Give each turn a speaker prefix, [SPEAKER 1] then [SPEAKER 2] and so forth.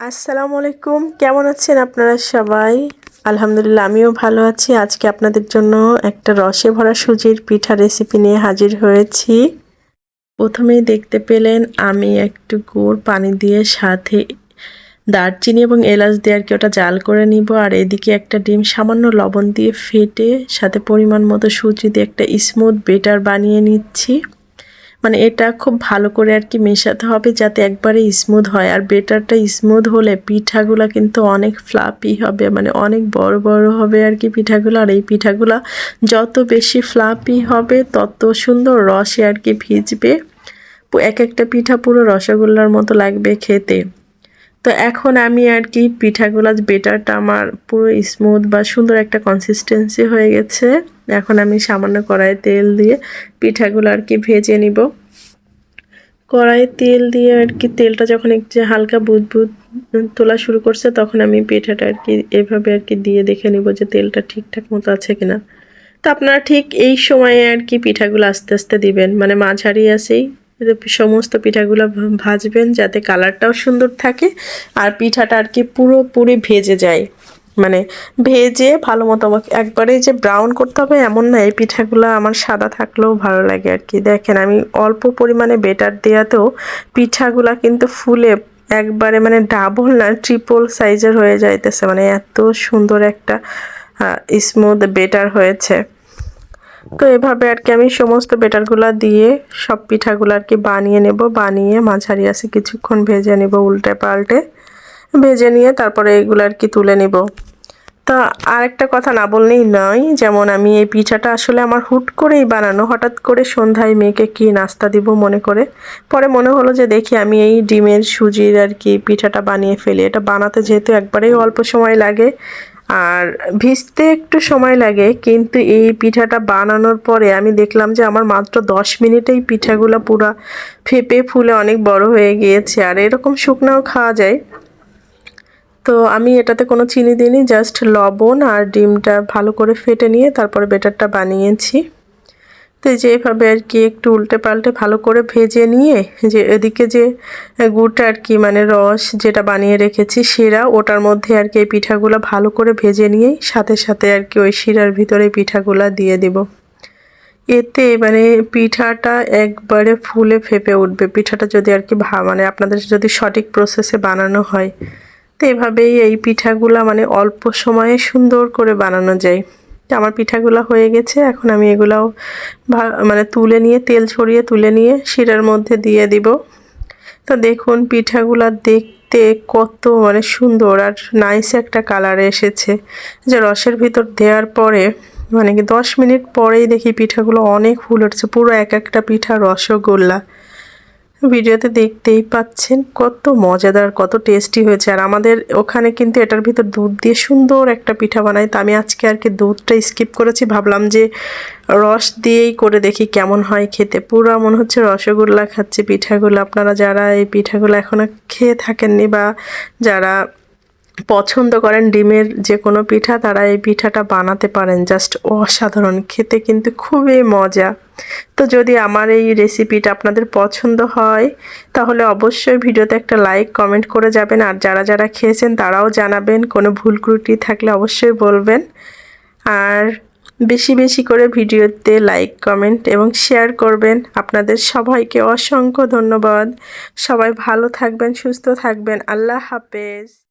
[SPEAKER 1] আসসালামু আলাইকুম, কেমন আছেন আপনারা সবাই? আলহামদুলিল্লাহ, আমিও ভালো আছি। আজকে আপনাদের জন্য একটা রসে ভরা সুজির পিঠা রেসিপি নিয়ে হাজির হয়েছি। প্রথমেই দেখতে পেলেন আমি একটু গুড় পানি দিয়ে সাথে দারচিনি এবং এলাচ দিয়ে আর কি ওটা জাল করে নিব। আর এদিকে একটা ডিম সামান্য লবণ দিয়ে ফেটে সাথে পরিমাণ মতো সুজি দিয়ে একটা স্মুথ বেটার বানিয়ে নিচ্ছি। মানে এটা খুব ভালো করে আর কি মেশাতে হবে যাতে একবারে স্মুথ হয়। আর বেটারটা স্মুথ হলে পিঠাগুলা কিন্তু অনেক ফ্লাপি হবে, মানে অনেক বড় বড় হবে আর কি পিঠাগুলো। আর এই পিঠাগুলা যত বেশি ফ্লাপি হবে তত সুন্দর রসে আর কি ভিজবে। এক একটা পিঠা পুরো রসগোল্লার মতো লাগবে খেতে। তো এখন আমি আর কি পিঠাগুলা বেটারটা আমার পুরো স্মুথ বা সুন্দর একটা কনসিস্টেন্সি হয়ে গেছে। এখন আমি সামান্য কড়াইয়ে তেল দিয়ে পিঠাগুলো আর কি ভেজে নিব। কড়াইয়ে তেল দিয়ে আর কি তেলটা যখন একটু হালকা বুদবুদ তোলা শুরু করছে তখন আমি পিঠাটা আর কি এভাবে আর কি দিয়ে দেখে নিব যে তেলটা ঠিকঠাক মতো আছে কিনা। তো আপনারা ঠিক এই সময়ে আর কি পিঠাগুলো আস্তে আস্তে দিবেন, মানে মাঝারি আছেই সমস্ত পিঠাগুলো ভাজবেন যাতে কালারটাও সুন্দর থাকে আর পিঠাটা আর কি পুরোপুরি ভেজে যায়। মানে ভেজে ভালো মতো একবারে যে ব্রাউন করতে হবে এমন না, এই পিঠাগুলো আমার সাদা থাকলেও ভালো লাগে আর কি। দেখেন আমি অল্প পরিমাণে বেটার দেওয়াতেও পিঠাগুলা কিন্তু ফুলে একবারে মানে ডাবল না ট্রিপল সাইজের হয়ে যাইতেছে, মানে এত সুন্দর একটা স্মুথ বেটার হয়েছে। তো এভাবে আর কি আমি সমস্ত বেটারগুলা দিয়ে সব পিঠাগুলো আর কি বানিয়ে নেব। বানিয়ে মাঝারি আছে কিছুক্ষণ ভেজে নেব উল্টে পাল্টে, ভেজে নিয়ে তারপরে এগুলো আর কি তুলে নেব। তা আরেকটা কথা না বললেই নয়, যেমন আমি এই পিঠাটা আসলে আমার হুট করেই বানানো, হঠাৎ করে সন্ধ্যায় মেয়েকে কি নাস্তা দিব মনে করে পরে মনে হলো যে দেখি আমি এই ডিমের সুজির আর কি পিঠাটা বানিয়ে ফেলি। এটা বানাতে যেহেতু একবারেই অল্প সময় লাগে আর ভিজতে একটু সময় লাগে, কিন্তু এই পিঠাটা বানানোর পরে আমি দেখলাম যে আমার মাত্র 10 মিনিটেই পিঠাগুলো পুরা ফেপে ফুলে অনেক বড় হয়ে গিয়েছে। আর এরকম শুকনাও খাওয়া যায়। তো আমি এটাতে কোনো চিনি দিইনি, জাস্ট লবণ আর ডিমটা ভালো করে ফেটে নিয়ে তারপরে বেটারটা বানিয়েছি। তো এই যে এভাবে আর কি একটু উল্টে পাল্টে ভালো করে ভেজে নিয়ে যে এদিকে যে গুড়টা আর কি মানে রস যেটা বানিয়ে রেখেছি শিরা, ওটার মধ্যে আর কি এই পিঠাগুলো ভালো করে ভেজে নিয়েই সাথে সাথে আর কি ওই শিরার ভিতরে পিঠাগুলো দিয়ে দিব। এতে মানে পিঠাটা একবারে ফুলে ফেপে উঠবে। পিঠাটা যদি আর কি মানে আপনাদের যদি সঠিক প্রসেসে বানানো হয়, তো এভাবেই এই পিঠাগুলা মানে অল্প সময়ে সুন্দর করে বানানো যায়। তো আমার পিঠাগুলা হয়ে গেছে, এখন আমি এগুলাও মানে তুলে নিয়ে তেল ছড়িয়ে তুলে নিয়ে শিরার মধ্যে দিয়ে দিব। তো দেখুন পিঠাগুলা দেখতে কত মানে সুন্দর আর নাইস একটা কালার এসেছে। যে রসের ভিতর দেওয়ার পরে মানে কি 10 মিনিট পরেই দেখি পিঠাগুলো অনেক ফুলে উঠছে, পুরো এক একটা পিঠা রসগোল্লা। ভিডিওতে দেখতেই পাচ্ছেন কত মজাদার কত টেস্টি হয়েছে। আর আমাদের ওখানে কিন্তু এটার ভিতর দুধ দিয়ে সুন্দর একটা পিঠা বানায়, তো আমি আজকে আর কি দুধটা স্কিপ করেছি, ভাবলাম যে রস দিয়েই করে দেখি কেমন হয় খেতে। পুরো মনে হচ্ছে রসগোল্লা খাচ্ছি পিঠাগুলো। আপনারা যারা এই পিঠাগুলো এখনো খেয়ে থাকেননি বা যারা পছন্দ করেন ডিমের যে কোনো পিঠা, তারা এই পিঠাটা বানাতে পারেন, জাস্ট অসাধারণ খেতে কিন্তু খুবই মজা। তো যদি আমার এই রেসিপিটা আপনাদের পছন্দ হয় তাহলে অবশ্যই ভিডিওতে একটা লাইক কমেন্ট করে যাবেন। আর যারা যারা খেয়েছেন তারাও জানাবেন, কোনো ভুল ত্রুটি থাকলে অবশ্যই বলবেন। আর বেশি বেশি করে ভিডিওতে লাইক কমেন্ট এবং শেয়ার করবেন। আপনাদের সবাইকে অসংখ্য ধন্যবাদ। সবাই ভালো থাকবেন, সুস্থ থাকবেন। আল্লাহ হাফেজ।